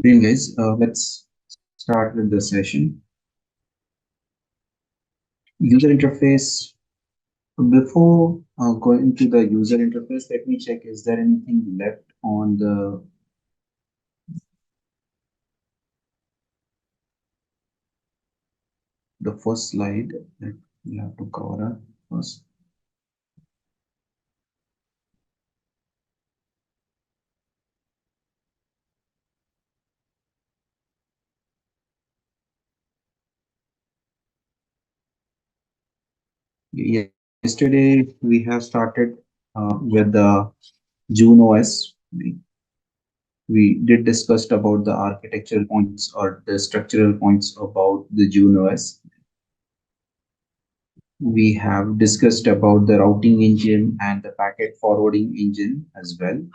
Good evening, guys. Let's start with the session. User interface. Before going to the user interface, let me check, is there anything left on the first slide that we have to cover first? Yesterday, we have started with the JunOS. We did discuss about the architectural points or the structural points about the JunOS. We have discussed about the routing engine and the packet forwarding engine as well.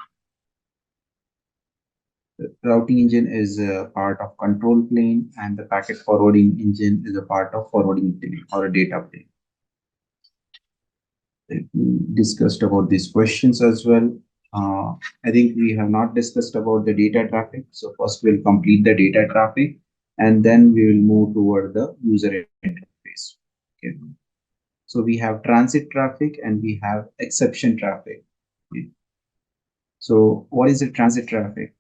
The routing engine is a part of control plane and the packet forwarding engine is a part of forwarding plane or a data plane. We discussed about these questions as well. I think we have not discussed about the data traffic. So first we'll complete the data traffic and then we will move toward the user interface. Okay. So we have transit traffic and we have exception traffic. Okay. So what is the transit traffic?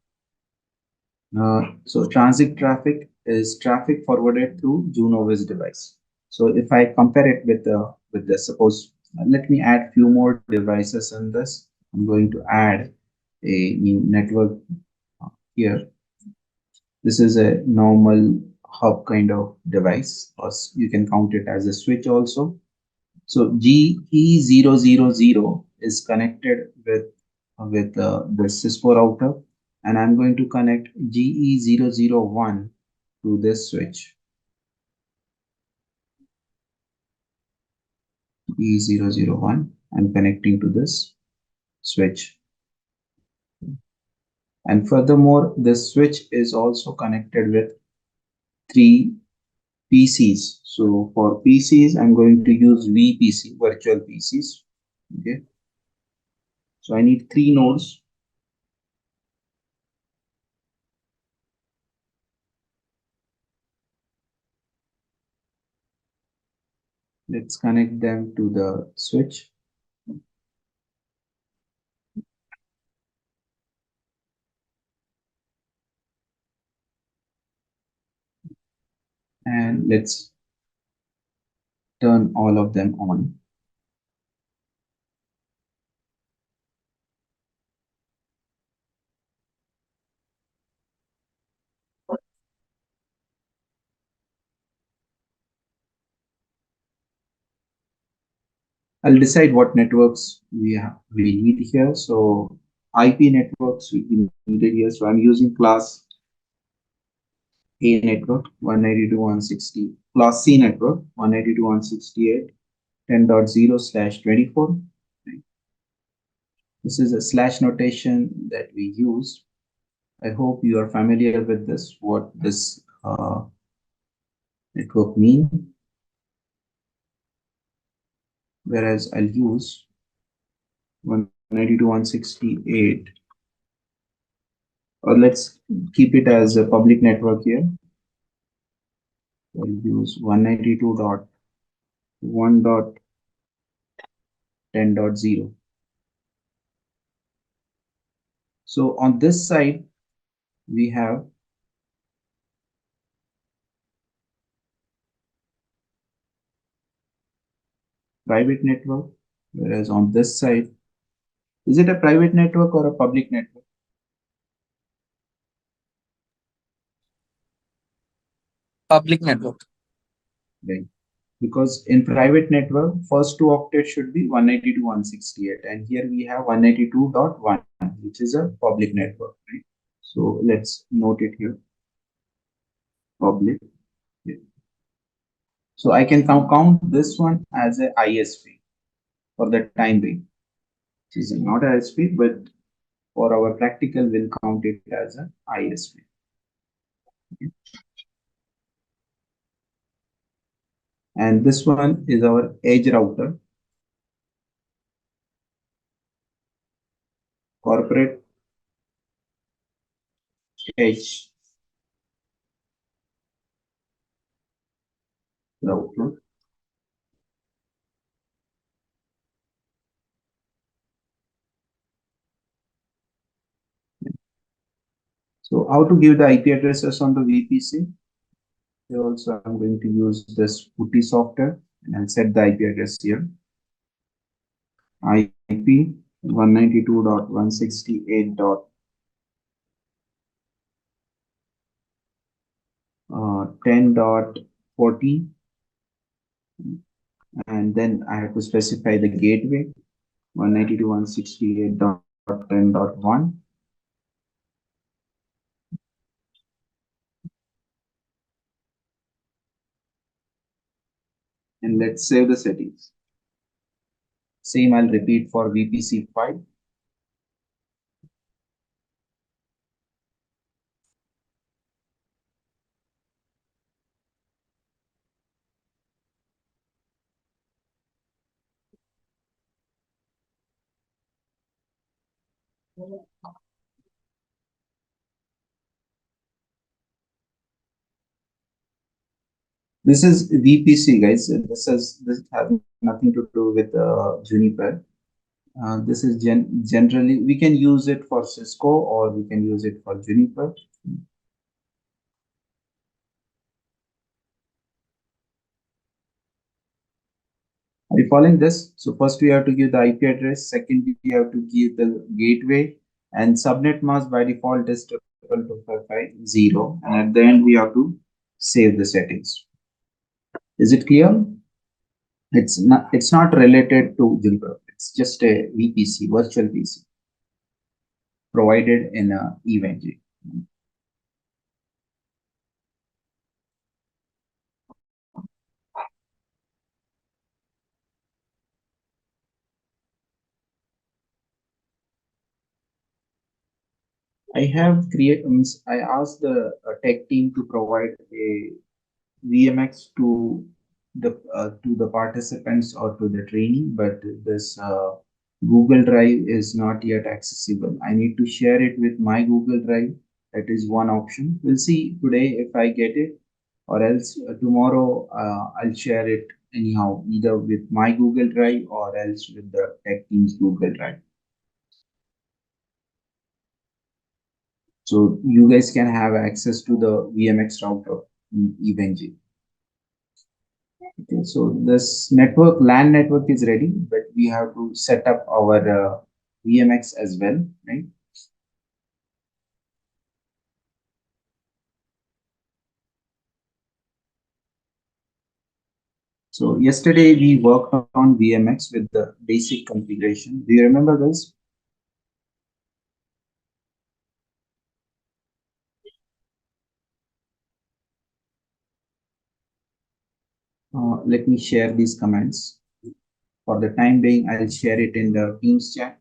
So transit traffic is traffic forwarded through JunOS device. So if I compare it with the suppose, let me add few more devices in this. I'm going to add a new network here. This is a normal hub kind of device, or you can count it as a switch also. So GE000 is connected with the Cisco router, and I'm going to connect GE001 to this switch. GE001, I'm connecting to this switch. And furthermore, this switch is also connected with 3 PCs. So for PCs, I'm going to use VPC, virtual PCs. Okay. So I need 3 nodes. Let's connect them to the switch. And let's turn all of them on. I'll decide what networks we need here. So IP networks will be needed here. So I'm using class A network 192.160, class C network 192.168, 10.0/24. This is a slash notation that we use. I hope you are familiar with this, what this network means. Whereas I'll use 192.168, or let's keep it as a public network here. I'll use 192.1.10.0. So on this side, we have private network, whereas on this side, is it a private network or a public network? Public network. Right. Because in private network, first 2 octets should be 192.168, and here we have 192.1, which is a public network. Right? So let's note it here, public. So I can count this one as a ISP for the time being. This is not a ISP, but for our practical, we'll count it as an ISP. Okay. And this one is our edge router, corporate edge the Outlook. So how to give the IP addresses on the VPC? Here also I'm going to use this PuTTY software and I'll set the IP address here. IP 192.168.10.14, and then I have to specify the gateway 192.168.10.1, and let's save the settings. Same I'll repeat for VPC 5. This is VPC, guys. This has nothing to do with Juniper. This is generally we can use it for Cisco or we can use it for Juniper. Are you following this? So first we have to give the IP address. Second, we have to give the gateway, and subnet mask by default is 25550. And at the end, we have to save the settings. Is it clear? It's not related to Juniper. It's just a VPC, virtual PC, provided in a event. I have created. I asked the tech team to provide a VMX to the participants or to the training, but this Google Drive is not yet accessible. I need to share it with my Google Drive. That is one option. We'll see today if I get it, or else tomorrow I'll share it anyhow, either with my Google Drive or else with the tech team's Google Drive. So you guys can have access to the VMX router in EVNG. Okay, so this network, LAN network is ready, but we have to set up our VMX as well, right? So yesterday we worked on VMX with the basic configuration. Do you remember this? Let me share these comments. For the time being, I'll share it in the Teams chat.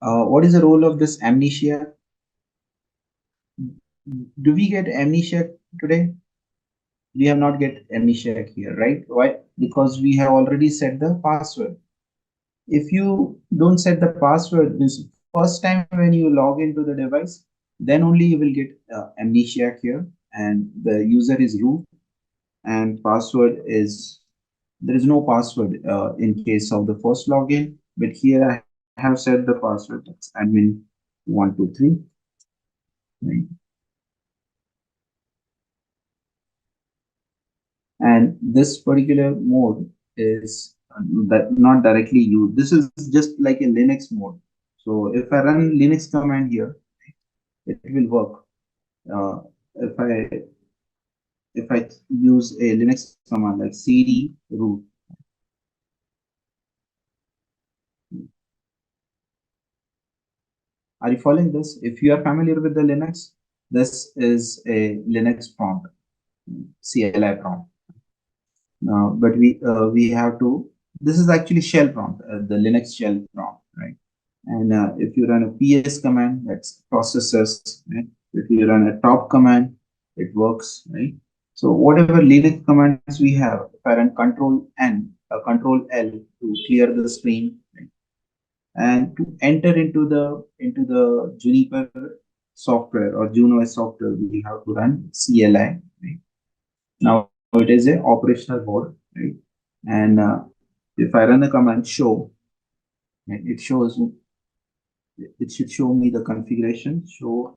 What is the role of this amnesia? Do we get amnesia today? We have not get amnesia here, right? Why? Because we have already set the password. If you don't set the password, this first time when you log into the device, then only you will get amnesia here, and the user is root, and password is there is no password in case of the first login. But here I have set the password. That's admin 123. Right? And this particular mode is that not directly used. This is just like a Linux mode. So if I run Linux command here, it will work. Uh, if I use a Linux command like cd root, are you following this? If you are familiar with the Linux, this is a Linux prompt, CLI prompt. But we have to. This is actually shell prompt, the Linux shell prompt, right? And if you run a ps command, that's processes. Right? If you run a top command, it works, right? So whatever Linux commands we have, if I run control N, control L to clear the screen, right? And to enter into the Juniper software or JunOS software, we have to run CLI. Right? Now it is a operational mode, right? And if I run the command show, right, it should show me the configuration, show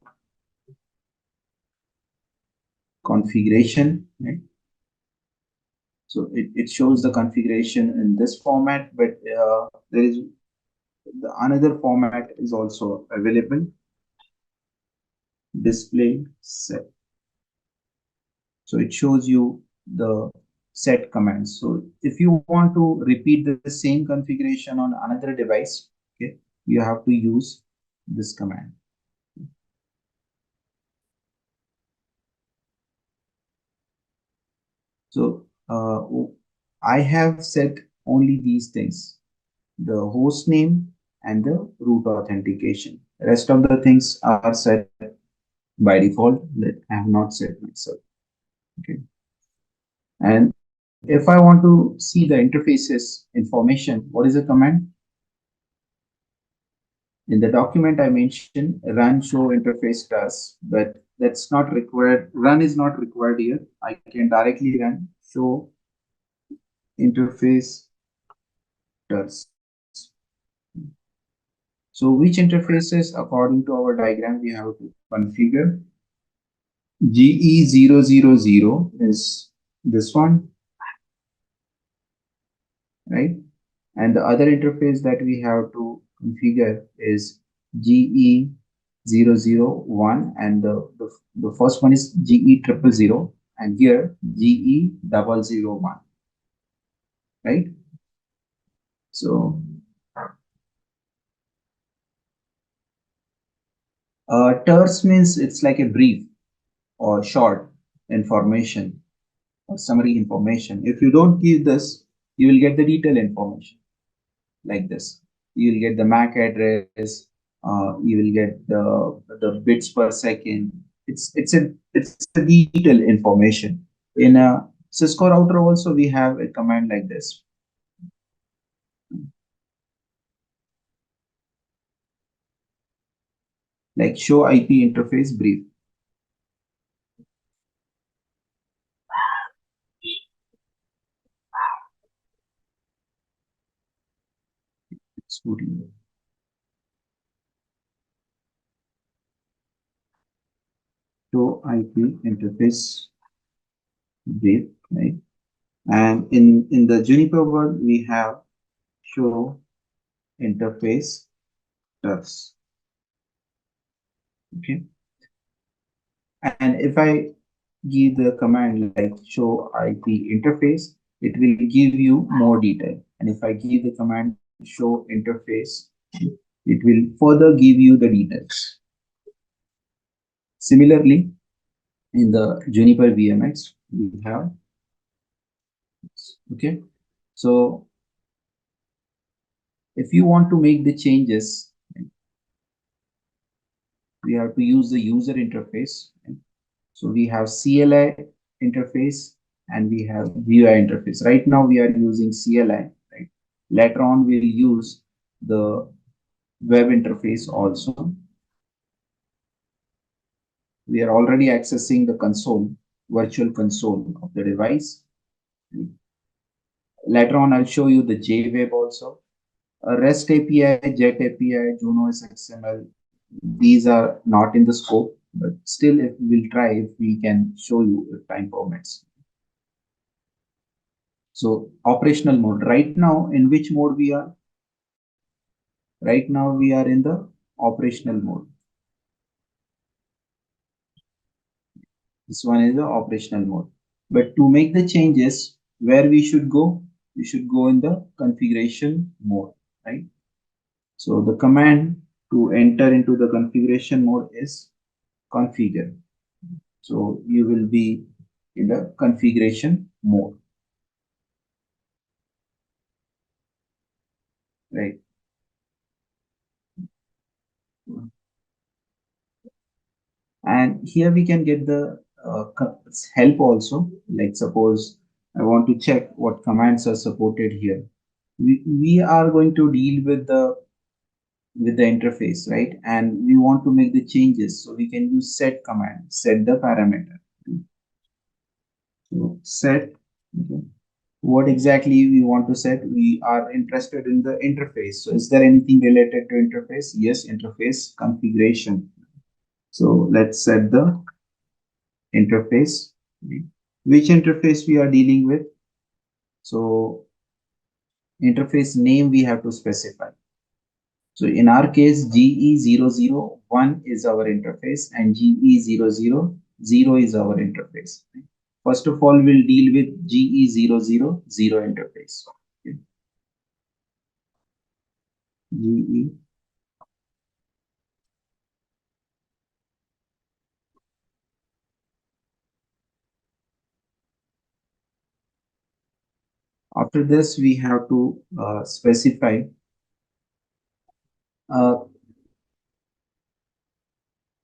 configuration, right? So it shows the configuration in this format, but there is the another format is also available, display set. So it shows you the set commands. So if you want to repeat the same configuration on another device, okay, you have to use this command. So I have set only these things, the host name and the root authentication. Rest of the things are set by default that I have not set myself. Okay. And if I want to see the interfaces information, what is the command? In the document I mentioned run show interface task, but that's not required. Run is not required here. I can directly run show interface task. So which interfaces according to our diagram we have to configure? GE000 is this one, right? And the other interface that we have to configure is GE001, and the first one is GE000, and here GE001, right? So terse means it's like a brief or short information or summary information. If you don't give this, you will get the detailed information like this. You will get the MAC address. You will get the bits per second. It's a detailed information. In a Cisco router also we have a command like this, like show IP interface brief. Show IP interface brief, right? And in the Juniper world we have show interface terse. Okay. And if I give the command like show IP interface, it will give you more detail. And if I give the command show interface, it will further give you the details. Similarly, in the Juniper VMX, we have, okay. So if you want to make the changes, we have to use the user interface. So we have CLI interface and we have GUI interface. Right now we are using CLI, right? Later on we'll use the web interface also. We are already accessing the console, virtual console of the device. Later on I'll show you the JWeb also. REST API, JET API, JunOS XML, these are not in the scope, but still if we'll try, if we can show you if time permits. So operational mode. Right now, in which mode we are? Right now we are in the operational mode. This one is the operational mode. But to make the changes, where we should go? We should go in the configuration mode, right? So the command to enter into the configuration mode is configure. So you will be in the configuration mode, right? And here we can get the help also. Like suppose I want to check what commands are supported here. We are going to deal with the with the interface, right? And we want to make the changes, so we can use set command, set the parameter. So set, okay. What exactly we want to set? We are interested in the interface. So is there anything related to interface? Yes, interface configuration. So let's set the interface. Which interface we are dealing with? So interface name we have to specify. So in our case, GE001 is our interface and GE000 is our interface. First of all, we'll deal with GE000 interface. Okay. GE. After this, we have to specify uh,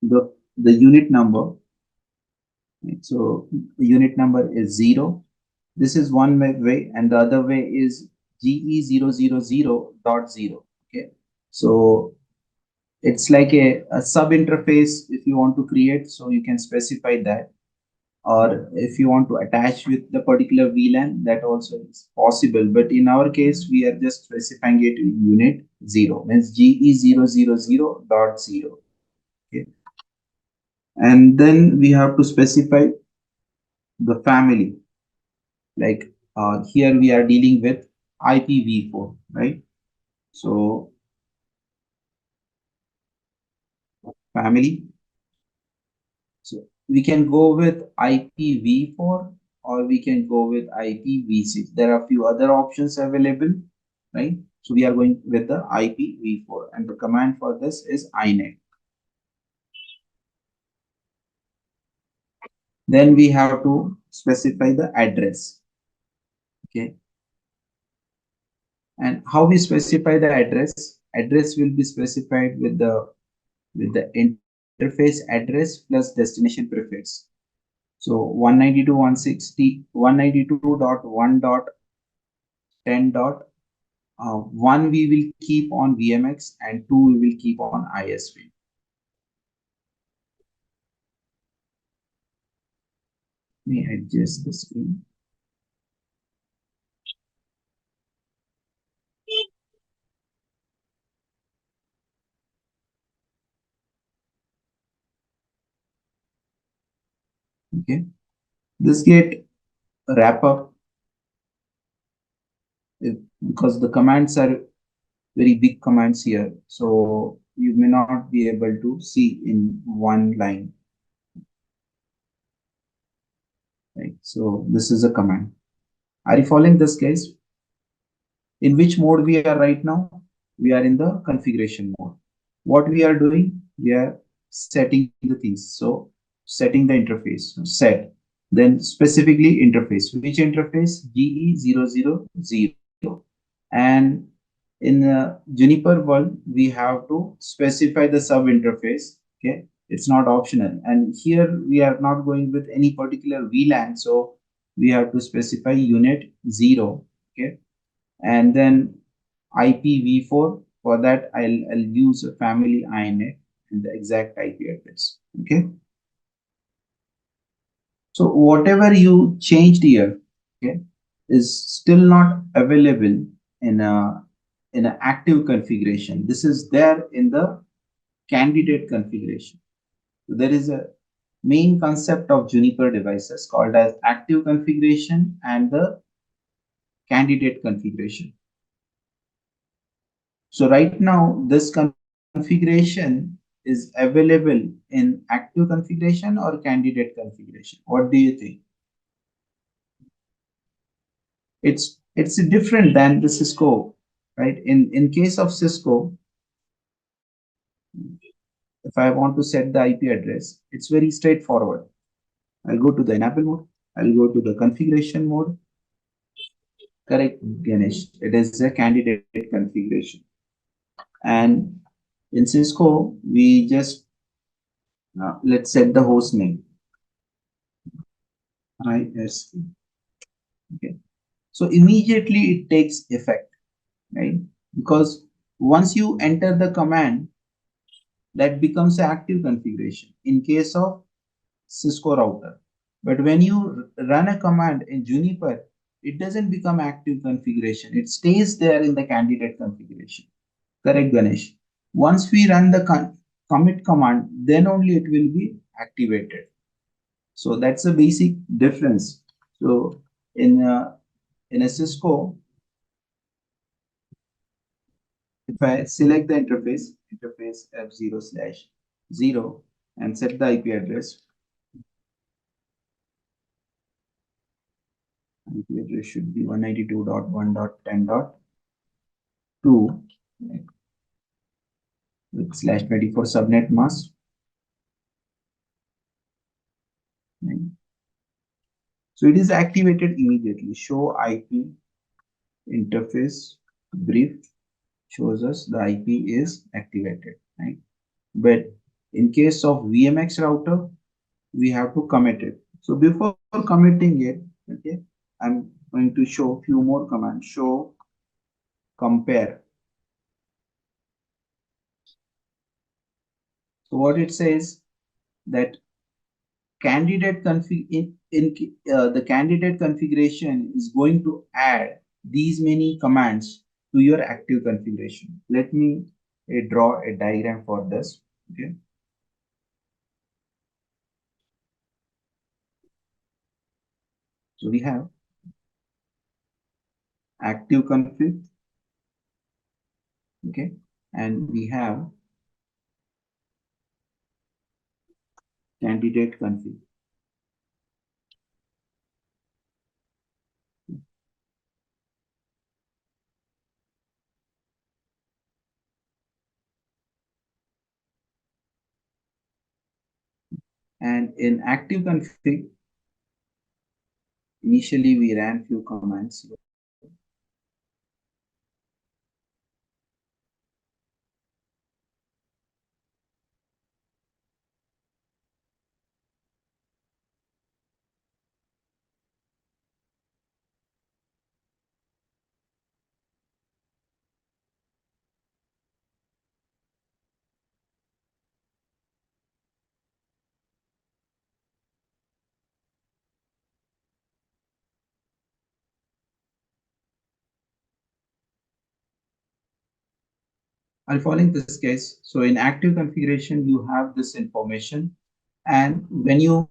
the unit number. Right? So the unit number is 0. This is one way, and the other way is GE000.0. Okay. So it's like a sub interface if you want to create, so you can specify that. Or if you want to attach with the particular VLAN, that also is possible. But in our case, we are just specifying it in unit 0, means GE000.0. Okay. And then we have to specify the family. Like here we are dealing with IPv4, right? So family. So we can go with IPv4 or we can go with IPv6. There are a few other options available, right? So we are going with the IPv4 and the command for this is inet. Then we have to specify the address. Okay. And how we specify the address? Address will be specified with the interface address plus destination prefix. So 192.168.1.10.1 we will keep on VMX and 2 we will keep on ISP. Let me adjust the screen. Okay. This get wrap up because the commands are very big commands here. So you may not be able to see in one line. Right. So this is a command. Are you following this case? In which mode we are right now? We are in the configuration mode. What we are doing? We are setting the things. So setting the interface, set. Then specifically interface. Which interface? GE000. And in Juniper world, we have to specify the sub interface. Okay. It's not optional. And here we are not going with any particular VLAN. So we have to specify unit 0. Okay. And then IPv4. For that, I'll use a family INET and the exact IP address. Okay. So whatever you changed here, okay, is still not available in a active configuration. This is there in the candidate configuration. So there is a main concept of Juniper devices called as active configuration and the candidate configuration. So right now, this configuration is available in active configuration or candidate configuration. What do you think? It's different than the Cisco, right? In case of Cisco, if I want to set the IP address, it's very straightforward. I'll go to the enable mode. I'll go to the configuration mode. Correct, Ganesh. It is a candidate configuration. And in Cisco, we just let's set the host name. ISP. Okay. So immediately it takes effect, right? Because Once you enter the command, that becomes an active configuration in case of Cisco router. But when you run a command in Juniper, it doesn't become active configuration. It stays there in the candidate configuration. Correct, Ganesh? Once we run the commit command, then only it will be activated. So that's a basic difference. So in a Cisco, if I select the interface F0/0 and set the IP address, IP address should be 192.1.10.2 with /24 subnet mask. So it is activated immediately. Show IP interface brief shows us the IP is activated, right? But in case of VMX router, we have to commit it. So before committing it, okay, I'm going to show few more commands. Show compare. So what it says that candidate config in the candidate configuration is going to add these many commands to your active configuration. Let me draw a diagram for this. Okay. So we have active config, okay, and we have candidate config. And in active config, initially we ran few commands. I'll follow in this case. So in active configuration, you have this information. And when you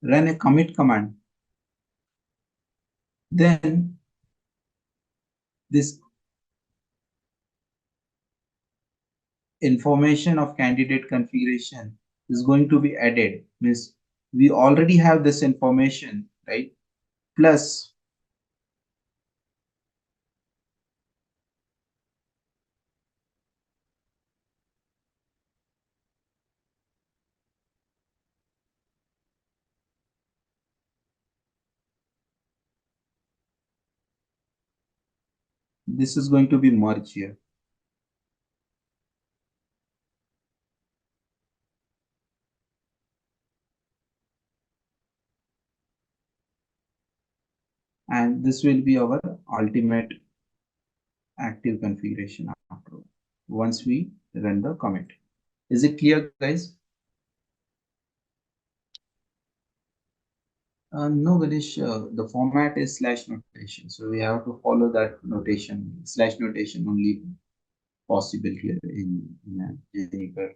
run a commit command, then this information of candidate configuration is going to be added. Means we already have this information, right? Plus this is going to be merged here. And this will be our ultimate active configuration after once we run the commit. Is it clear, guys? No, Ganesh, the format is slash notation. So we have to follow that notation, slash notation only possible here in Juniper.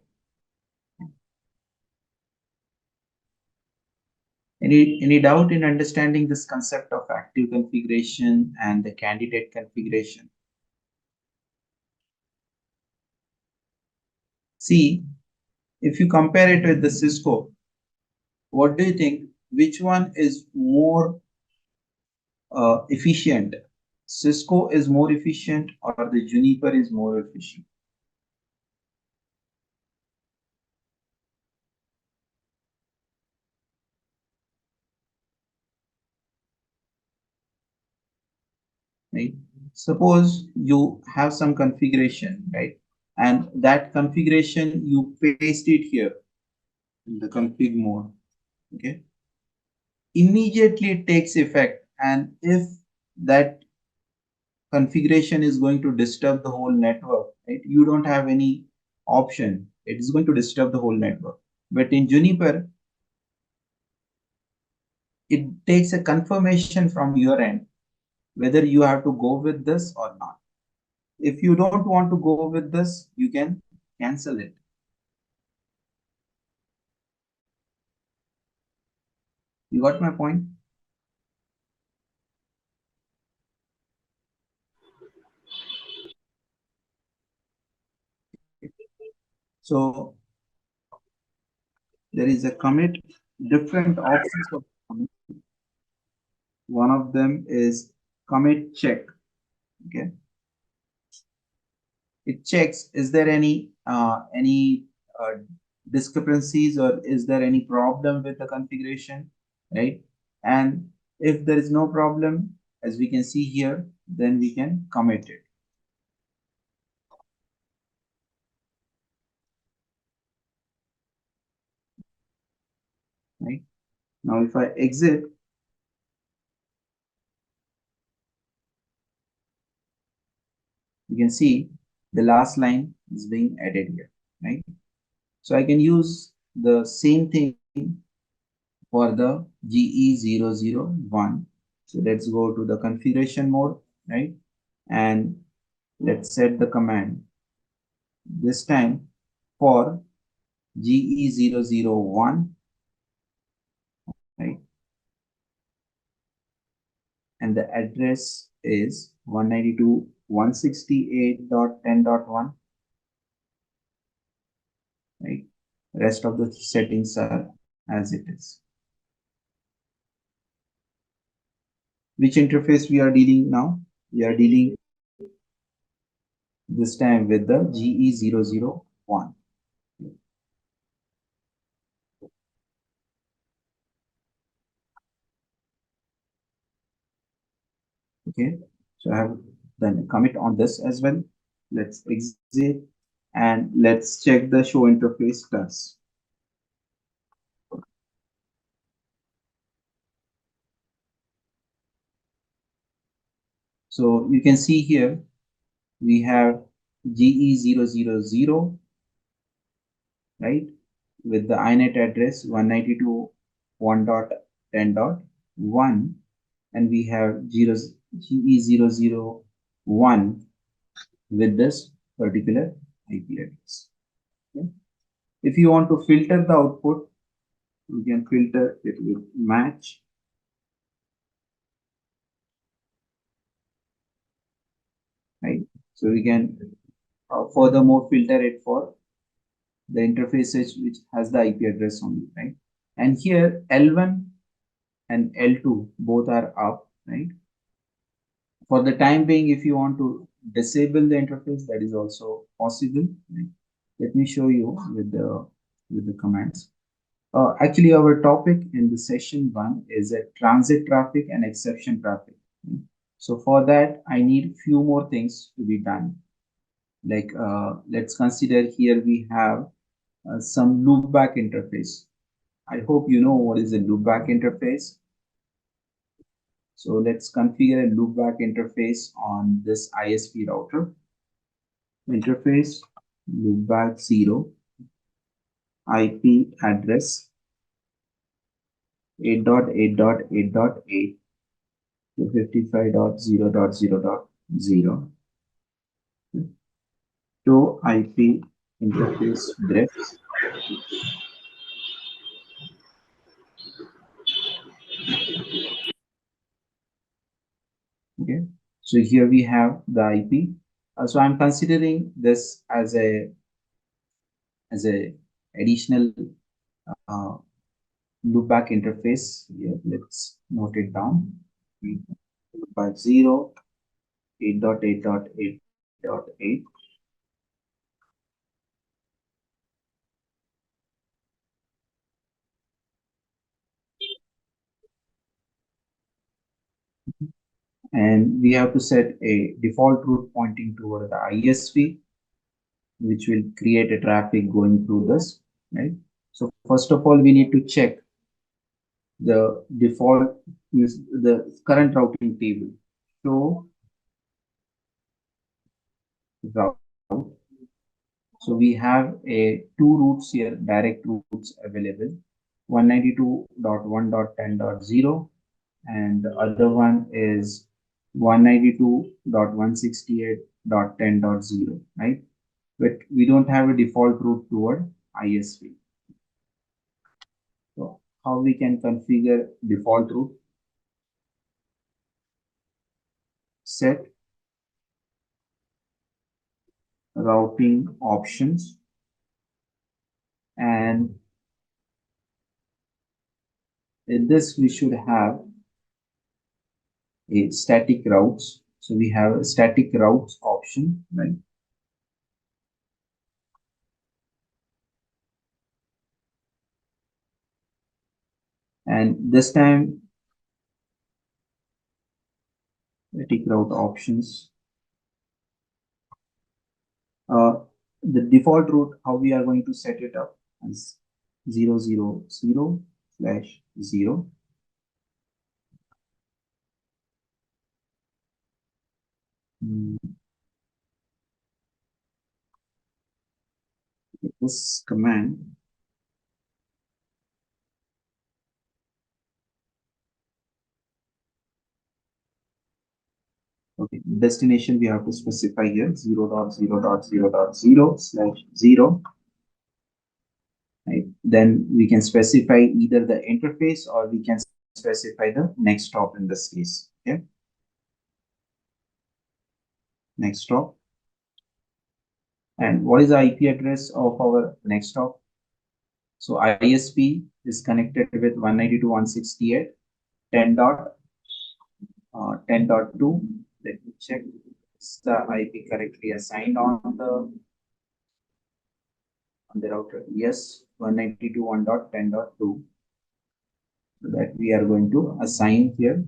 Any doubt in understanding this concept of active configuration and the candidate configuration? See, if you compare it with the Cisco, what do you think? Which one is more efficient? Cisco is more efficient or the Juniper is more efficient? Right? Suppose you have some configuration, right? And that configuration you paste it here in the config mode. Okay. Immediately it takes effect, and if that configuration is going to disturb the whole network, right? You don't have any option. It is going to disturb the whole network. But in Juniper, it takes a confirmation from your end whether you have to go with this or not. If you don't want to go with this, you can cancel it. You got my point? So there is a commit, different options of commit. One of them is commit check. Okay, it checks is there any discrepancies or is there any problem with the configuration, right? And if there is no problem, as we can see here, then we can commit it. Right now, if I exit, you can see the last line is being added here, right? So I can use the same thing for the GE001. So let's go to the configuration mode, right? And let's set the command this time for GE001, right? And the address is 192.168.10.1, right? Rest of the settings are as it is. Which interface we are dealing now? We are dealing this time with the GE001. Okay, so I have done a commit on this as well. Let's exit and let's check the show interface class. So you can see here we have GE000, right, with the INET address 192.1.10.1, and we have GE001 with this particular IP address. Okay. If you want to filter the output, you can filter it with match, right? So we can furthermore filter it for the interfaces which has the IP address only, right? And here L1 and L2 both are up, right? For the time being, if you want to disable the interface, that is also possible, right? Let me show you with the commands. Actually, our topic in the session 1 is a transit traffic and exception traffic. So for that, I need few more things to be done. Like let's consider here we have some loopback interface. I hope you know what is a loopback interface. So let's configure a loopback interface on this ISP router. Interface loopback 0 IP address 8.8.8.8 to 55.0.0.0 to IP interface drift. Okay, so here we have the IP. So I'm considering this as a additional uh, loopback interface. Here, let's note it down. Loopback 0, 8.8.8.8. And we have to set a default route pointing toward the ISP, which will create a traffic going through this, right? So first of all, we need to check the default is the current routing table. So route. So we have a two routes here, direct routes available, 192.1.10.0, and the other one is 192.168.10.0, right? But we don't have a default route toward ISP. So how we can configure default route? Set routing options, and in this we should have a static routes. So we have a static routes option, right? And this time static route options, uh, the default route, how we are going to set it up as 000/0. This command, okay, destination we have to specify here 0.0.0.0/0, right? Then we can specify either the interface or we can specify the next stop in this case. Okay, next stop. And what is the IP address of our next stop? So ISP is connected with 192.168.10.10.2. Let me check. Is the IP correctly assigned on the router? Yes, 192.1.10.2. So that we are going to assign here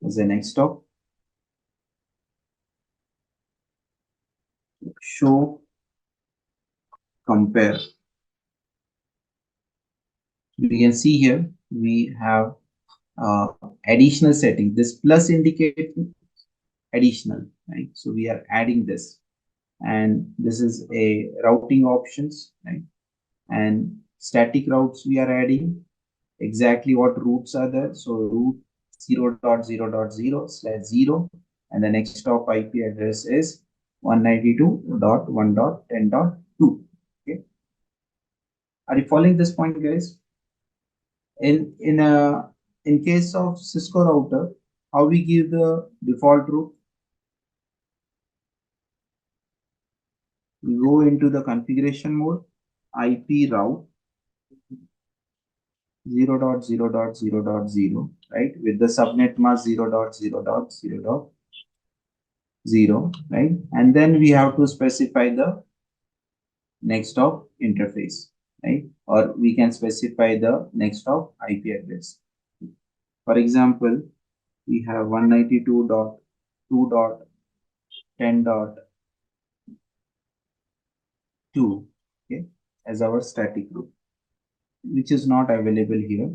as the next stop. Show compare. You can see here we have additional setting. This plus indicates additional, right? So we are adding this, and this is a routing options, right? And static routes we are adding exactly what routes are there. So route 0.0.0/0, and the next stop IP address is 192.1.10.2. Okay, are you following this point, guys? In case of Cisco router, how we give the default route? We go into the configuration mode, IP route 0.0.0.0, right? With the subnet mask 0.0.0.0.0, right? And then we have to specify the next of interface, right? Or we can specify the next of IP address. For example, we have 192.2.10.2, okay, as our static route, which is not available here,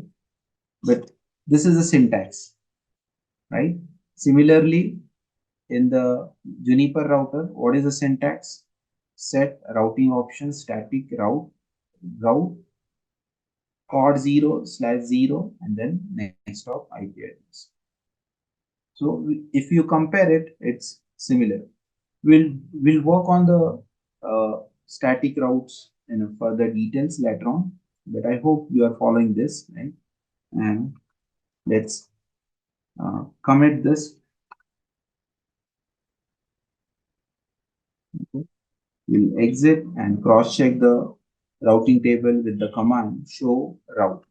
but this is the syntax, right? Similarly, in the Juniper router, what is the syntax? Set routing option static route port 0/0, and then next of IP address. So if you compare it, it's similar. We'll work on the static routes in further details later on, but I hope you are following this, right? And let's commit this. Okay. We'll exit and cross check the routing table with the command show route.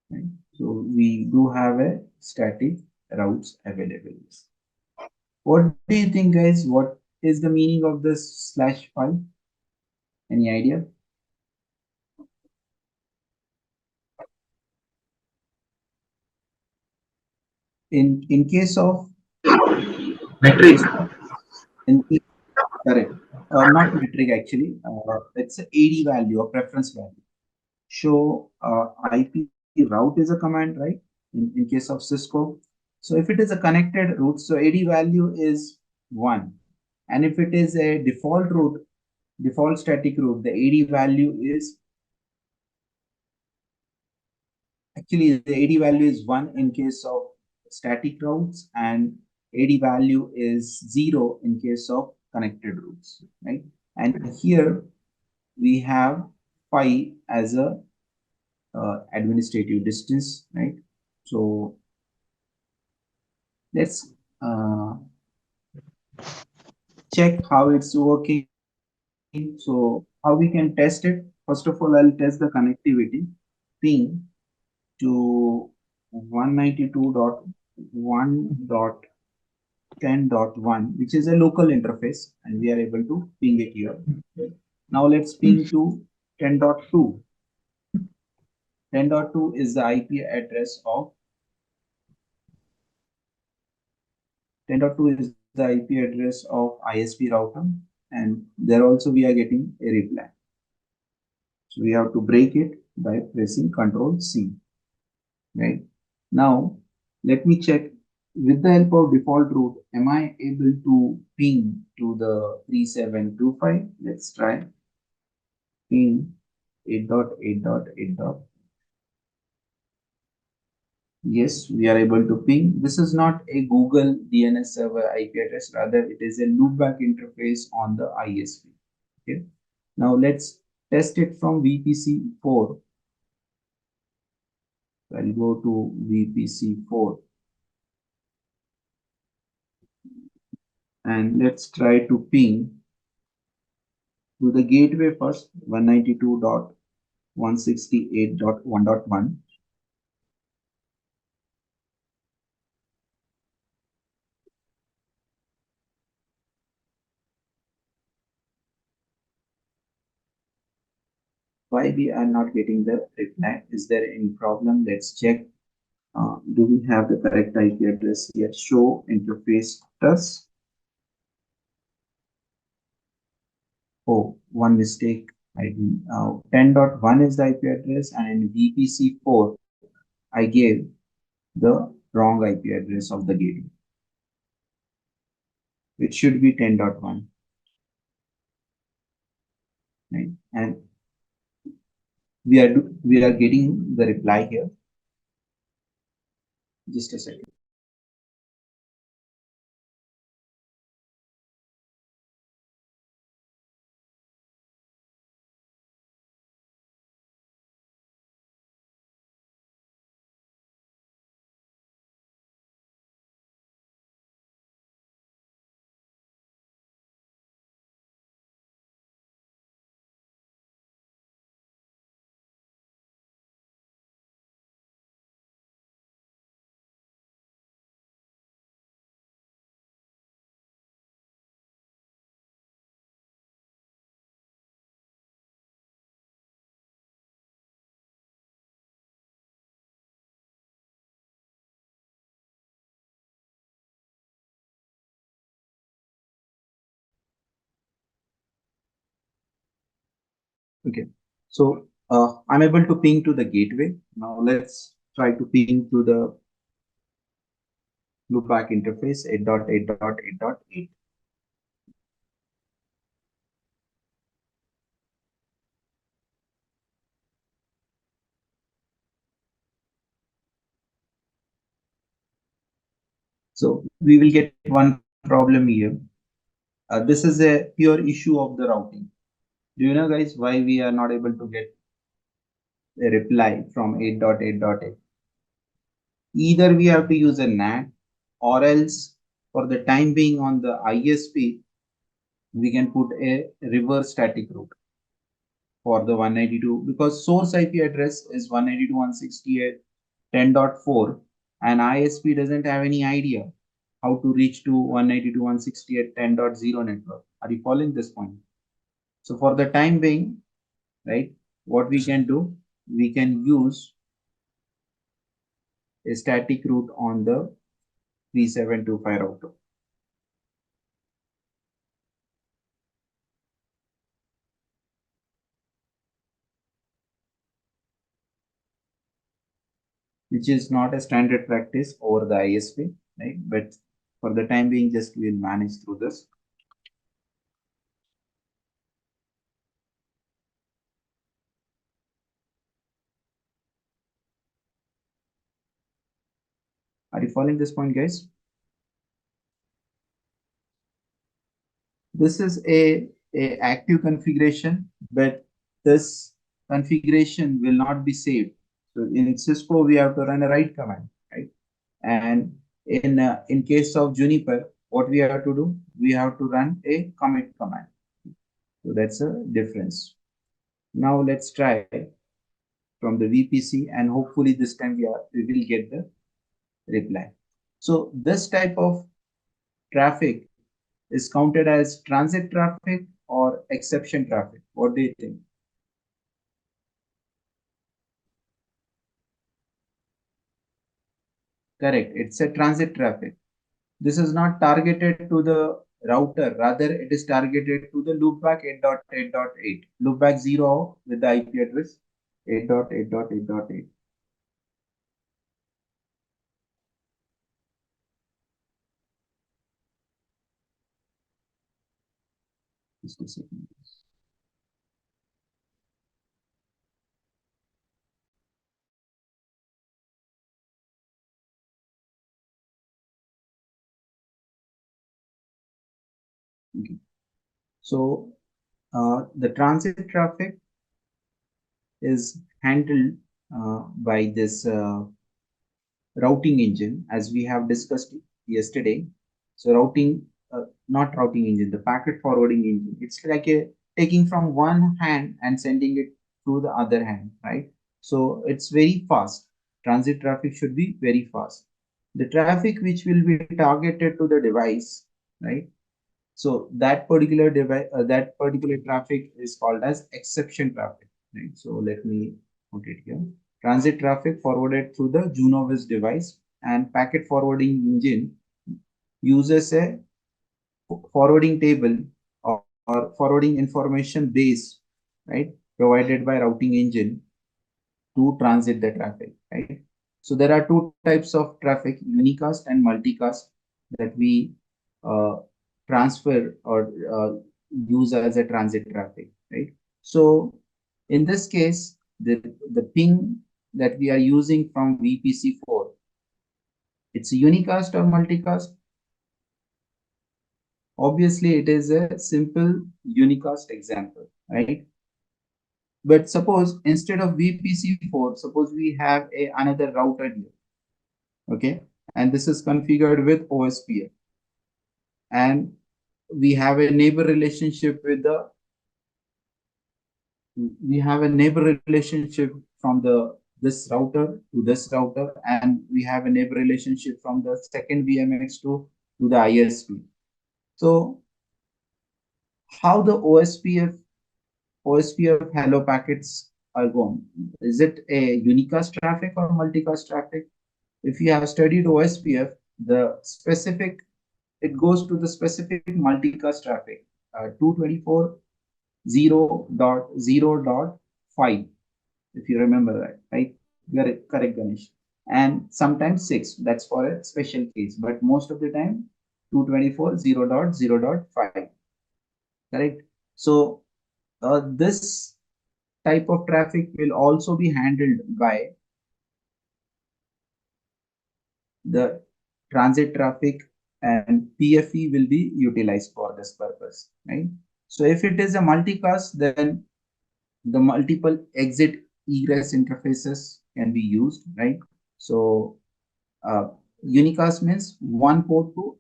Right? So we do have a static routes available. What do you think, guys? What is the meaning of this /file? Any idea? In case of Metric. in correct, not metric actually. It's a AD value, a preference value. Show IP route is a command, right? In case of Cisco. So if it is a connected route, so AD value is 1. And if it is a default route, default static route, the AD value is actually the AD value is 1 in case of static routes, and AD value is 0 in case of connected routes, right? And here we have 5 as a administrative distance, right? So let's check how it's working. So how we can test it? First of all, I'll test the connectivity. Ping to 192.1.10.1, which is a local interface, and we are able to ping it here. Now let's ping to 10.2. 10.2 is the IP address of 10.2 is the IP address of ISP router, and there also we are getting a reply. So we have to break it by pressing Ctrl C. Right now, let me check with the help of default route. Am I able to ping to the 3725? Let's try ping 8.8.8. Yes, we are able to ping. This is not a Google DNS server IP address, rather it is a loopback interface on the ISP. Okay. Now let's test it from VPC 4. I'll go to VPC 4 and let's try to ping to the gateway first, 192.168.1.1. Why we are not getting the reply? Is there any problem? Let's check. Do we have the correct IP address here? Show interface status. Oh, one mistake. 10.1 is the IP address, and in VPC 4, I gave the wrong IP address of the gateway. It should be 10.1. Right? And we are getting the reply here. Just a second. Okay, so I'm able to ping to the gateway. Now let's try to ping to the loopback interface 8.8.8.8. So we will get one problem here. This is a pure issue of the routing. Do you know, guys, why we are not able to get a reply from 8.8.8? Either we have to use a NAT, or else for the time being on the ISP, we can put a reverse static route for the 192, because source IP address is 192.168.10.4, and ISP doesn't have any idea how to reach to 192.168.10.0 network. Are you following this point? So for the time being, right, what we can do, we can use a static route on the 3725 router. Which is not a standard practice over the ISP, right? But for the time being, just we'll manage through this. Are you following this point, guys? This is a active configuration, but this configuration will not be saved. So in Cisco, we have to run a write command, right? And in case of Juniper, what we have to do? We have to run a commit command. So that's a difference. Now let's try from the VPC, and hopefully this time we will get the reply. So this type of traffic is counted as transit traffic or exception traffic. What do you think? Correct. It's a transit traffic. This is not targeted to the router. Rather, it is targeted to the loopback 8.8.8. Loopback 0 with the IP address 8.8.8.8. Just a second. Okay. So the transit traffic is handled by this routing engine, as we have discussed yesterday. So not routing engine, the packet forwarding engine. It's like a taking from one hand and sending it to the other hand, right? So it's very fast. Transit traffic should be very fast. The traffic which will be targeted to the device, right? So that particular device, that particular traffic is called as exception traffic, right? So let me put it here. Transit traffic forwarded through the JunOS device, and packet forwarding engine uses a forwarding table or forwarding information base, right, provided by routing engine to transit the traffic, right? So there are two types of traffic, unicast and multicast, that we uh, transfer or use as a transit traffic, right? So in this case, the ping that we are using from VPC4, it's a unicast or multicast. Obviously, it is a simple unicast example, right? But suppose instead of VPC4, suppose we have another router here, okay, and this is configured with OSPF, and we have a neighbor relationship with the we have a neighbor relationship from the this router to this router, and we have a neighbor relationship from the second VMX to the ISP. So how the OSPF hello packets are going? Is it a unicast traffic or multicast traffic? If you have studied OSPF, the specific, it goes to the specific multicast traffic, 224.0.0.5, if you remember that, right? You are correct, Ganesh. And sometimes 6, that's for a special case, but most of the time 224.0.0.5, correct? So this type of traffic will also be handled by the transit traffic, and PFE will be utilized for this purpose, right? So if it is a multicast, then the multiple exit egress interfaces can be used, right? So uh, unicast means one port to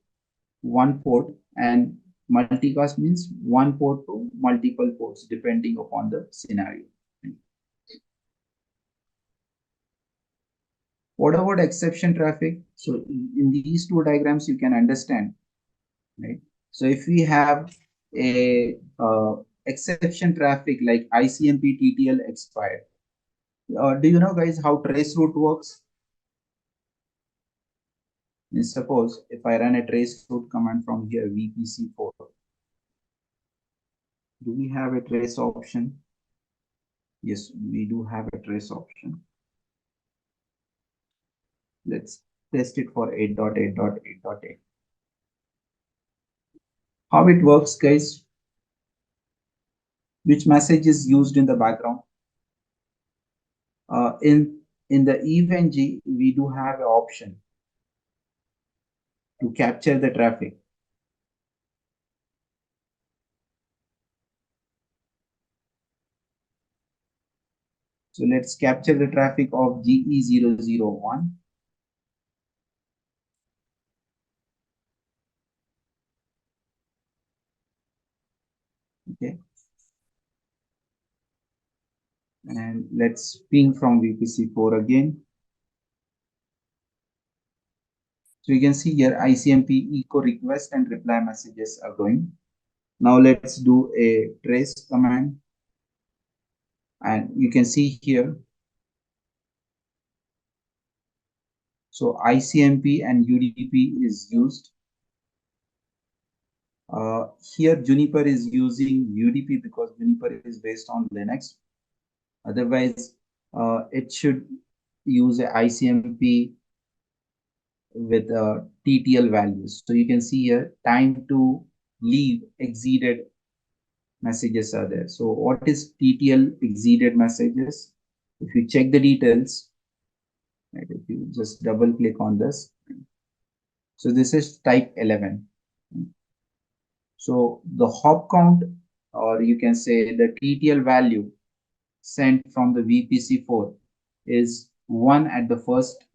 one port, and multicast means one port to multiple ports, depending upon the scenario. What about exception traffic? So in these two diagrams, you can understand, right? So if we have a exception traffic like ICMP TTL expired, do you know, guys, how traceroute works? And suppose if I run a traceroute command from here, VPC4, do we have a trace option? Yes, we do have a trace option. Let's test it for 8.8.8.8. How it works, guys? Which message is used in the background? In the event G, we do have an option. to capture the traffic. So let's capture the traffic of GE001. Okay. And let's ping from VPC4 again. So you can see here ICMP echo request and reply messages are going. Now let's do a trace command. And you can see here. So ICMP and UDP is used. Here Juniper is using UDP because Juniper is based on Linux. Otherwise, it should use a ICMP with TTL values. So you can see here time to leave exceeded messages are there. So what is TTL exceeded messages? If you check the details, right, if you just double click on this, so this is type 11. So the hop count, or you can say the TTL value sent from the VPC4 is 1 at the first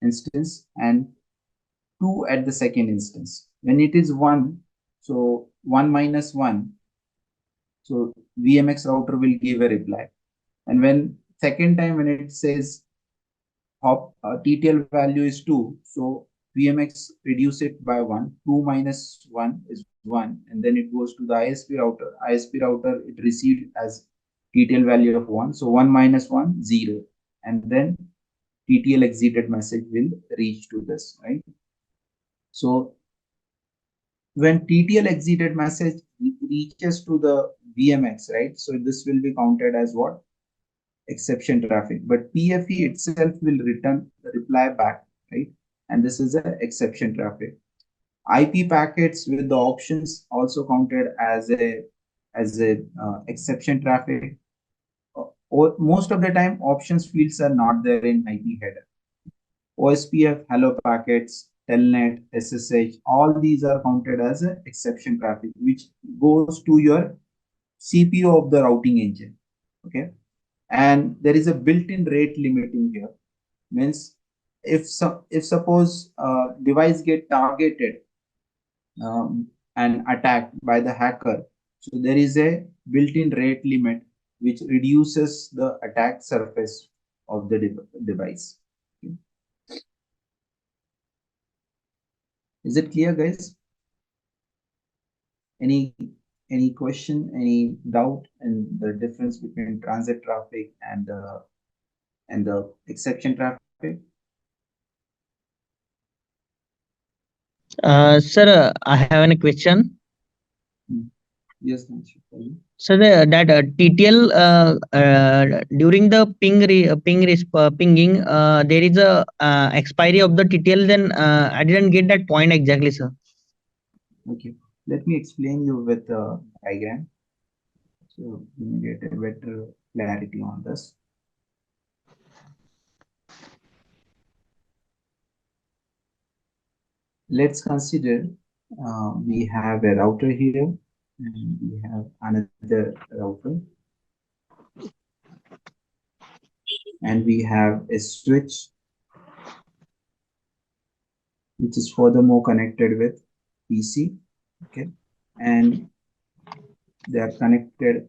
instance and 2 at the second instance. When it is 1, so 1 minus 1, so VMX router will give a reply. And when second time when it says hop TTL value is 2, so VMX reduce it by 1. 2 minus 1 is 1, and then it goes to the ISP router. ISP router it received as TTL value of 1, so 1 minus 1 0, and then TTL exceeded message will reach to this, right? So when TTL exceeded message reaches to the VMX, right? So this will be counted as what? Exception traffic. But PFE itself will return the reply back, right? And this is a exception traffic. IP packets with the options also counted as a exception traffic. Or most of the time, options fields are not there in IP header. OSPF, hello packets, telnet, SSH, all these are counted as an exception traffic, which goes to your CPU of the routing engine. Okay. And there is a built-in rate limiting here. Means if suppose device get targeted and attacked by the hacker, so there is a built-in rate limit which reduces the attack surface of the device. Okay. Is it clear, guys? Any question, any doubt in the difference between transit traffic and the exception traffic? Sir, I have a question. Yes, Nancy, tell me. So that TTL during the pinging, there is a expiry of the TTL. Then I didn't get that point exactly, sir. Okay, let me explain you with a diagram so you get a better clarity on this. Let's consider we have a router here and we have another router and we have a switch which is furthermore connected with PC. Okay, and they are connected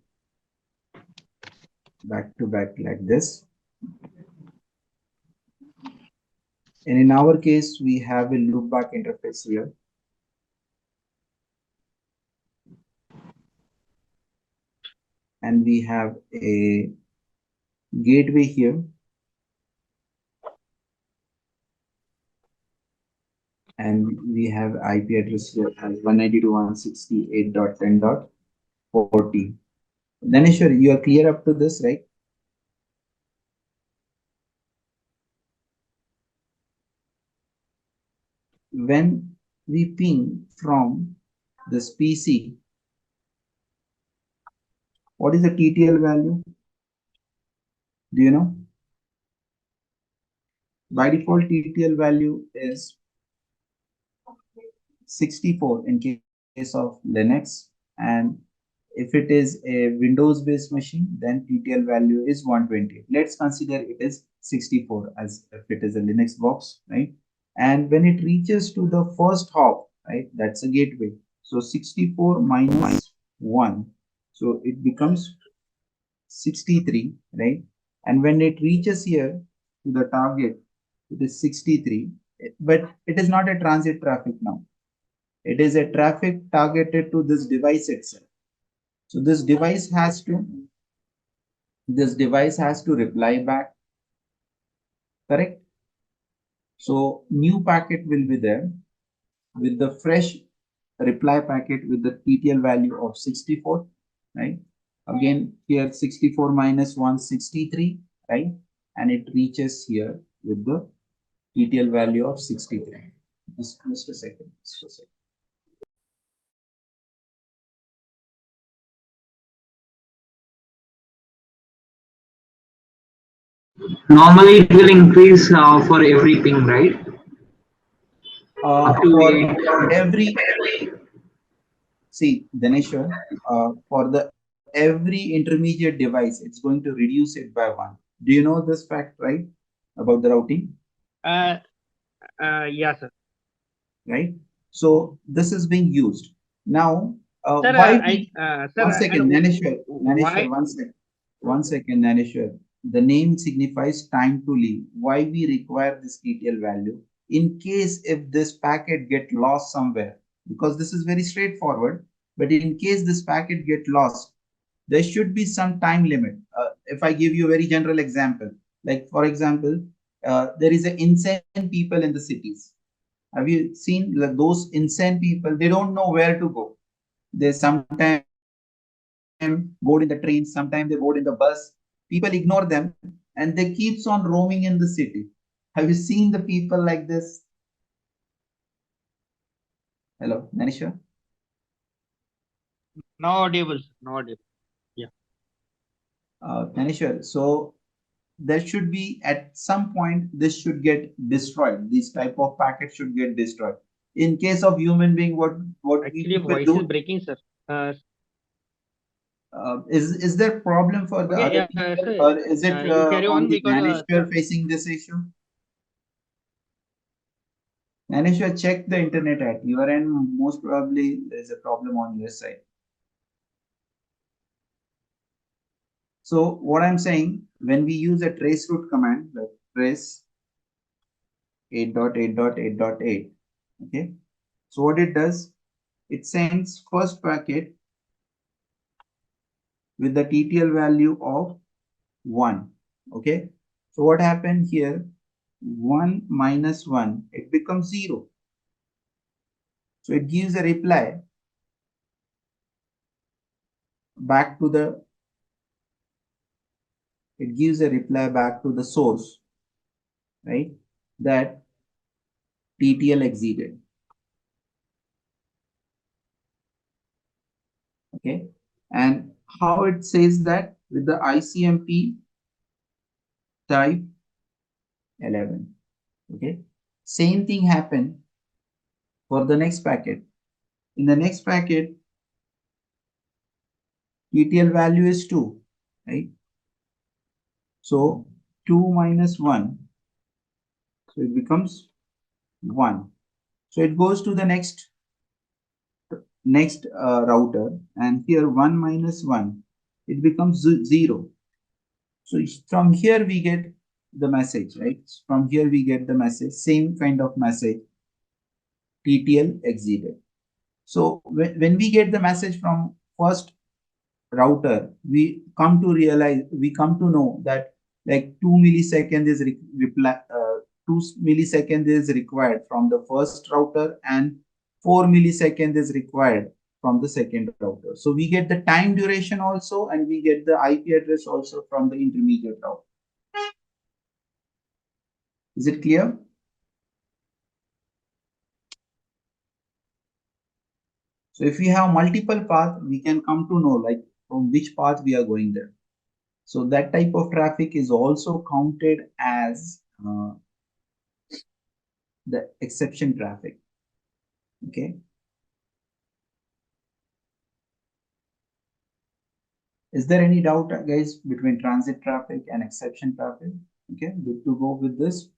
back to back like this. And in our case, we have a loopback interface here. And we have a gateway here. And we have IP address here as 192.168.10.40. Daneshwar, you are clear up to this, right? When we ping from this PC, what is the TTL value? Do you know? By default, TTL value is 64 in case of Linux, and if it is a Windows based machine, then TTL value is 120. Let's consider it is 64 as if it is a Linux box, right? And when it reaches to the first hop, right, that's a gateway. So 64 minus 1, so it becomes 63, right? And when it reaches here to the target, it is 63, but it is not a transit traffic now. It is a traffic targeted to this device itself. So this device has to reply back, correct? So new packet will be there with the fresh reply packet with the TTL value of 64, right? Again, here 64 minus 163, right? And it reaches here with the TTL value of 63. Just a second. Just a second. Normally it will increase for everything, right? Up to For 8. every, see, Daneshwar, for the every intermediate device, it's going to reduce it by 1. Do you know this fact, right? About the routing, Uh, yeah, sir. right? So this is being used. Now, Sir, why we, sir, one second, Naneshwar, why? one second, Naneshwar. The name signifies time to leave. Why we require this TTL value? In case if this packet get lost somewhere, because this is very straightforward, but in case this packet get lost, there should be some time limit. If I give you a very general example, like for example, there is an insane people in the cities. Have you seen like, those insane people? They don't know where to go. They sometimes board in the train, sometimes they board in the bus. People ignore them and they keeps on roaming in the city. Have you seen the people like this? Hello, Nanisha. No audible, sir. No audible. Yeah. Nanisha. So there should be at some point this should get destroyed. These type of packets should get destroyed. In case of human being, what we Actually, people voice is do, breaking, sir. is there problem for the Okay, other yeah, people, sir. or is it You carry on only because Naneshwar facing this issue? Naneshwar, check the internet at your end. Most probably there is a problem on your side. So what I'm saying, when we use a trace route command, like trace 8.8.8.8, okay. So what it does, it sends first packet with the TTL value of 1. Okay. So what happened here? 1 minus 1, it becomes 0. So it gives a reply back to the source, right? That TTL exceeded. Okay. And how it says that with the ICMP type 11. Okay. Same thing happened for the next packet. In the next packet, TTL value is 2, right? So 2 minus 1, so it becomes 1. So it goes to the next router, and here 1 minus 1, it becomes 0. So from here we get the message, right? From here we get the message, same kind of message, TTL exceeded. So when we get the message from first router, we come to know that like 2 milliseconds is reply 2 milliseconds is required from the first router and 4 milliseconds is required from the second router. So we get the time duration also, and we get the IP address also from the intermediate router. Is it clear? So if we have multiple paths, we can come to know like from which path we are going there. So that type of traffic is also counted as the exception traffic. Okay. Is there any doubt, guys, between transit traffic and exception traffic? Okay, good to go with this.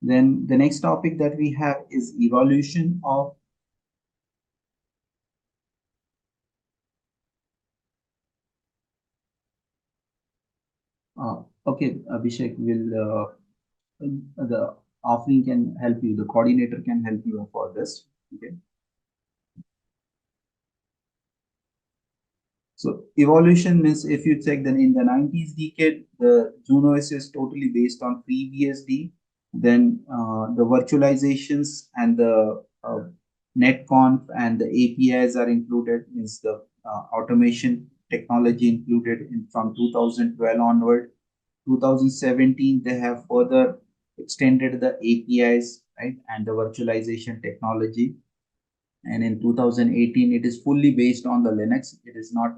Then the next topic that we have is evolution of okay, Abhishek will the offering can help you, the coordinator can help you for this. Okay. So evolution means if you check then in the 90s decade, the JunOS is totally based on FreeBSD. Then the virtualizations and the netconf and the APIs are included, means the automation technology included in from 2012 onward. 2017, they have further extended the APIs, right, and the virtualization technology. And in 2018, it is fully based on the Linux. It is not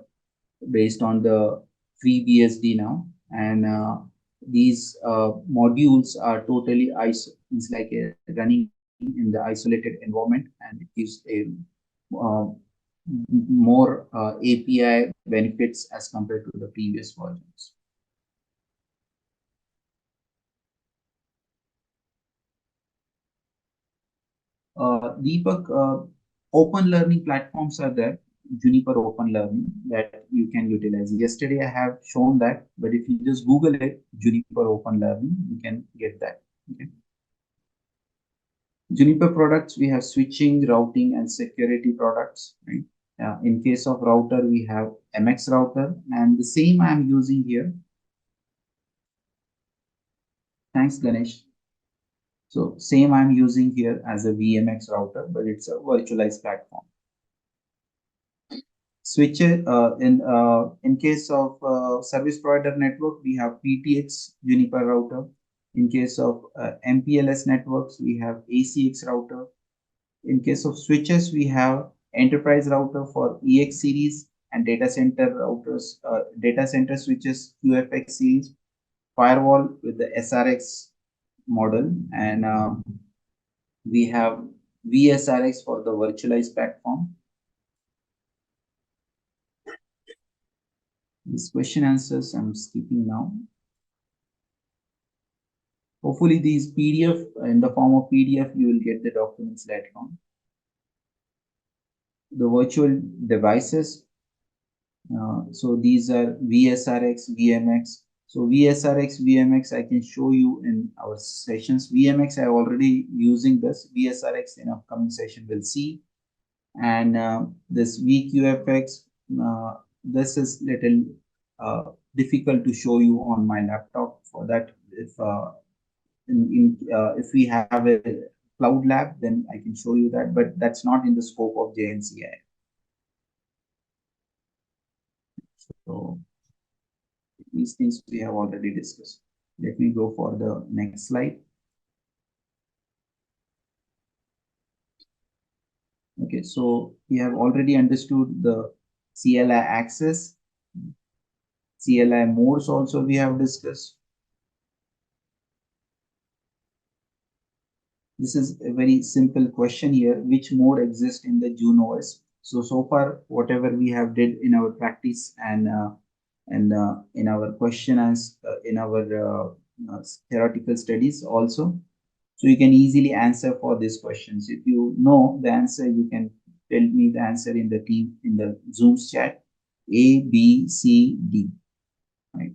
based on the FreeBSD now. And these modules are totally it's like running in the isolated environment, and it gives a uh, more API benefits as compared to the previous versions. Deepak, open learning platforms are there. Juniper Open Learning that you can utilize. Yesterday I have shown that, but if you just Google it, Juniper Open Learning, you can get that. Okay. Juniper products, we have switching, routing, and security products. Right? In case of router, we have MX router, and the same I am using here. Thanks, Ganesh. So same I'm using here as a VMX router, but it's a virtualized platform. Switches in case of service provider network, we have PTX Juniper router. In case of MPLS networks, we have ACX router. In case of switches, we have enterprise router for EX series and data center routers, data center switches QFX series, firewall with the SRX model, and we have VSRX for the virtualized platform. This question answers I'm skipping now. Hopefully these PDF in the form of PDF, you will get the documents later on. The virtual devices. So these are VSRX, VMX. So VSRX, VMX, I can show you in our sessions. VMX, I already using this. VSRX in upcoming session we'll see. And this VQFX, this is little difficult to show you on my laptop. For that, if we have a cloud lab, then I can show you that, but that's not in the scope of JNCIA. So these things we have already discussed. Let me go for the next slide. Okay, so we have already understood the CLI access, CLI modes also we have discussed. This is a very simple question here. Which mode exists in the JunOS? So far, whatever we have did in our practice and in our question as in our theoretical studies also. So you can easily answer for these questions. If you know the answer, you can tell me the answer in the team in the Zoom's chat. A, B, C, D. Right.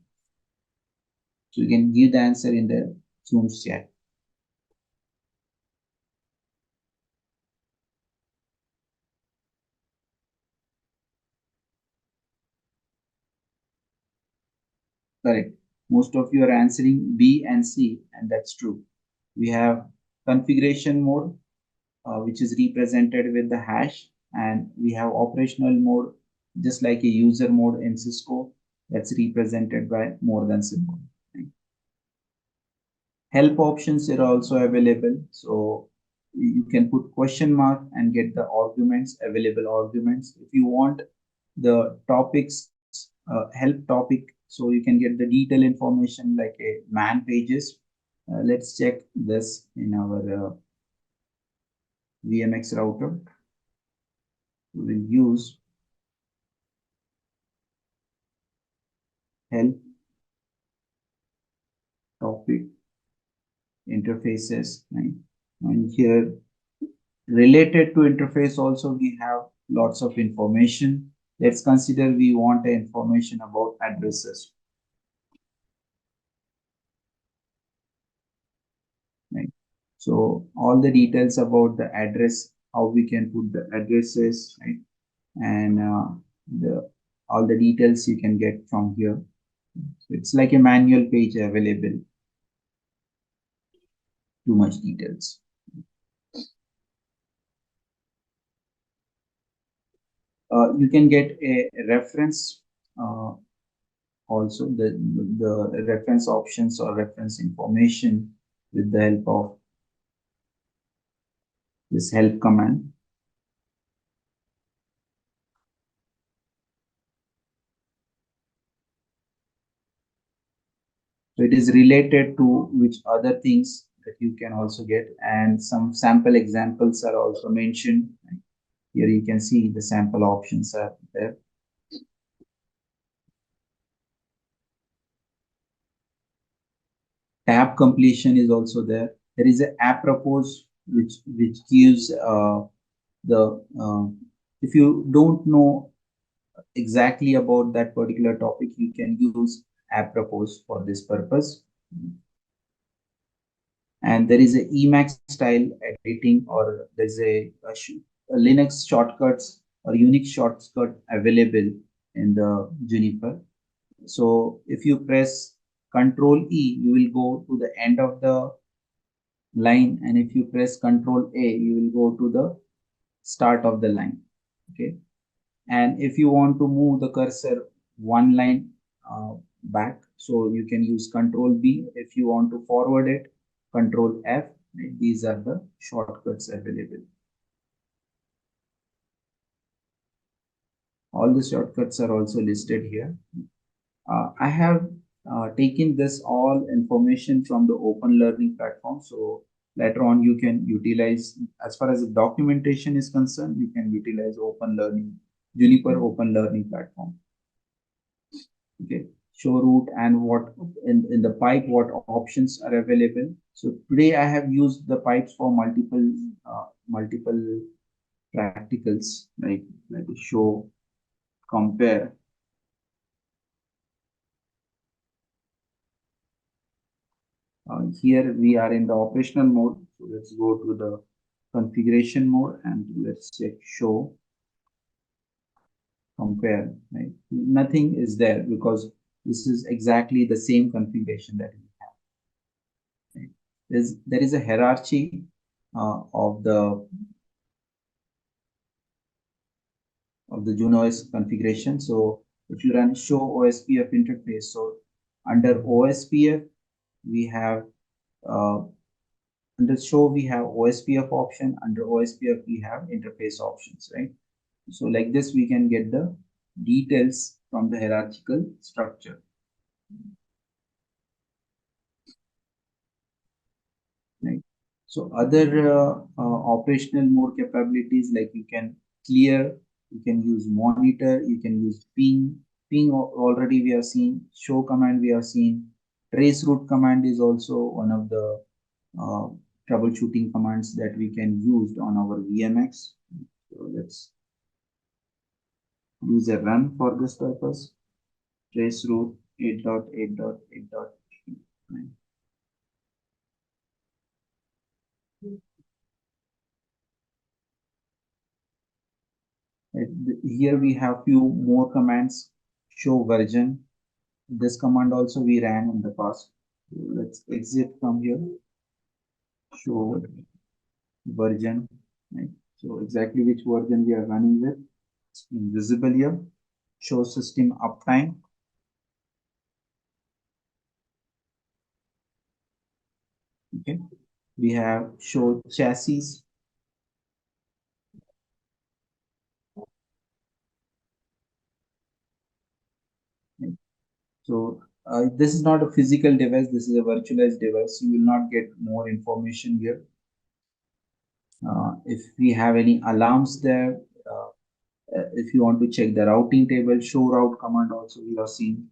So you can give the answer in the Zoom's chat. Correct. Most of you are answering B and C, and that's true. We have configuration mode, which is represented with the hash, and we have operational mode, just like a user mode in Cisco, that's represented by more than symbol. Right? Help options are also available, so you can put question mark and get the arguments, available arguments. If you want the topics, help topic, so you can get the detailed information like a man pages. Let's check this in our VMX router. We will use help topic interfaces, right? And here related to interface also we have lots of information. Let's consider we want information about addresses, right? So all the details about the address, how we can put the addresses, right? And the all the details you can get from here. So it's like a manual page available. Too much details. You can get a reference also the reference options or reference information with the help of this help command. So it is related to which other things that you can also get, and some sample examples are also mentioned. Here you can see the sample options are there. Tab completion is also there. There is an app propose which gives the if you don't know exactly about that particular topic, you can use app propose for this purpose. And there is a Emacs style editing, or there's a Linux shortcuts or Unix shortcut available in the Juniper. So if you press Control E, you will go to the end of the line, and if you press Control A, you will go to the start of the line. Okay, and if you want to move the cursor one line back, so you can use Control B. If you want to forward it, Control F. These are the shortcuts available. All the shortcuts are also listed here. I have taken this all information from the open learning platform. So later on you can utilize, as far as the documentation is concerned, you can utilize open learning, Juniper open learning platform. Okay, show route and what in the pipe, what options are available. So today I have used the pipes for multiple practicals, like show, compare. Here we are in the operational mode. So let's go to the configuration mode and let's check show, compare. Right? Nothing is there because this is exactly the same configuration that we have. Right? There is a hierarchy of the JunOS configuration. So if you run show OSPF interface, so under OSPF we have under show we have OSPF option. Under OSPF we have interface options, right? So like this we can get the details from the hierarchical structure. Right. So other operational mode capabilities, like you can clear, you can use monitor, you can use ping. Ping already we have seen. Show command we have seen. Trace route command is also one of the uh, troubleshooting commands that we can use on our VMX. So let's use a run for this purpose. Trace route 8.8.8.9. Here we have few more commands. Show version. This command also we ran in the past. Let's exit from here. Show version. Right. So exactly which version we are running with. It's invisible here. Show system uptime. Okay. We have show chassis. Right. So this is not a physical device. This is a virtualized device. You will not get more information here. If we have any alarms there, if you want to check the routing table, show route command also we have seen.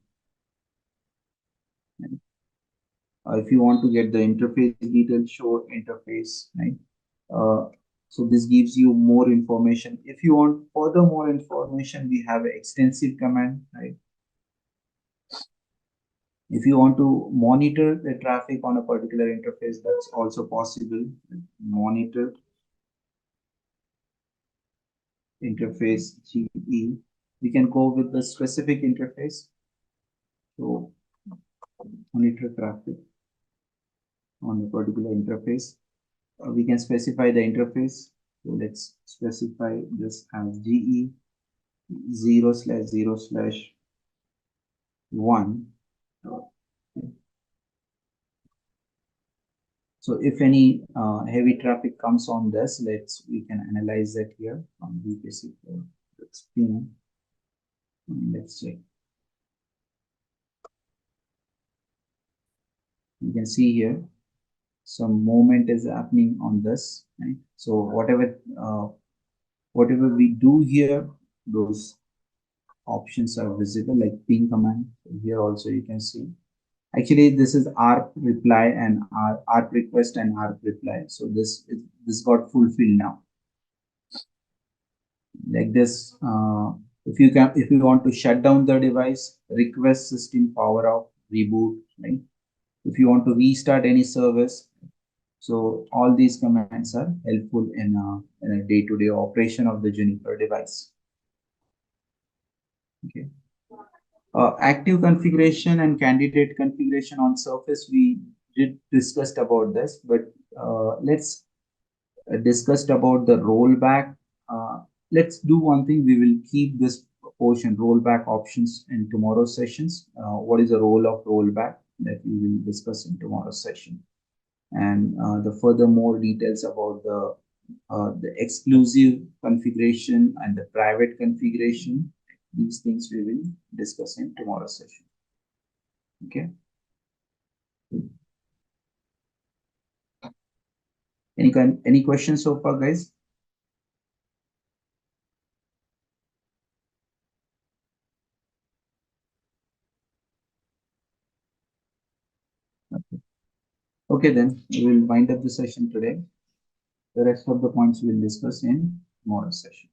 If you want to get the interface details, show interface, right? So this gives you more information. If you want further more information, we have an extensive command, right? If you want to monitor the traffic on a particular interface, that's also possible. Monitor interface GE. We can go with the specific interface. So monitor traffic on a particular interface. We can specify the interface. So let's specify this as GE 0/0/1. So if any heavy traffic comes on this, we can analyze that here on VPC. Let's ping. Let's check. You can see here some movement is happening on this, right? So whatever we do here, those options are visible, like ping command. Here also you can see. Actually, this is ARP reply and ARP request and ARP reply. So this got fulfilled now. Like this, if you want to shut down the device, request system power off, reboot, right? If you want to restart any service, so all these commands are helpful in a day-to-day operation of the Juniper device. Okay. Active configuration and candidate configuration on Surface, we did discussed about this, but let's discussed about the rollback. Let's do one thing. We will keep this portion rollback options in tomorrow's sessions. What is the role of rollback that we will discuss in tomorrow's session, and the further more details about the exclusive configuration and the private configuration. These things we will discuss in tomorrow's session. Okay. Any questions so far, guys? Okay, then we will wind up the session today. The rest of the points we will discuss in tomorrow's session.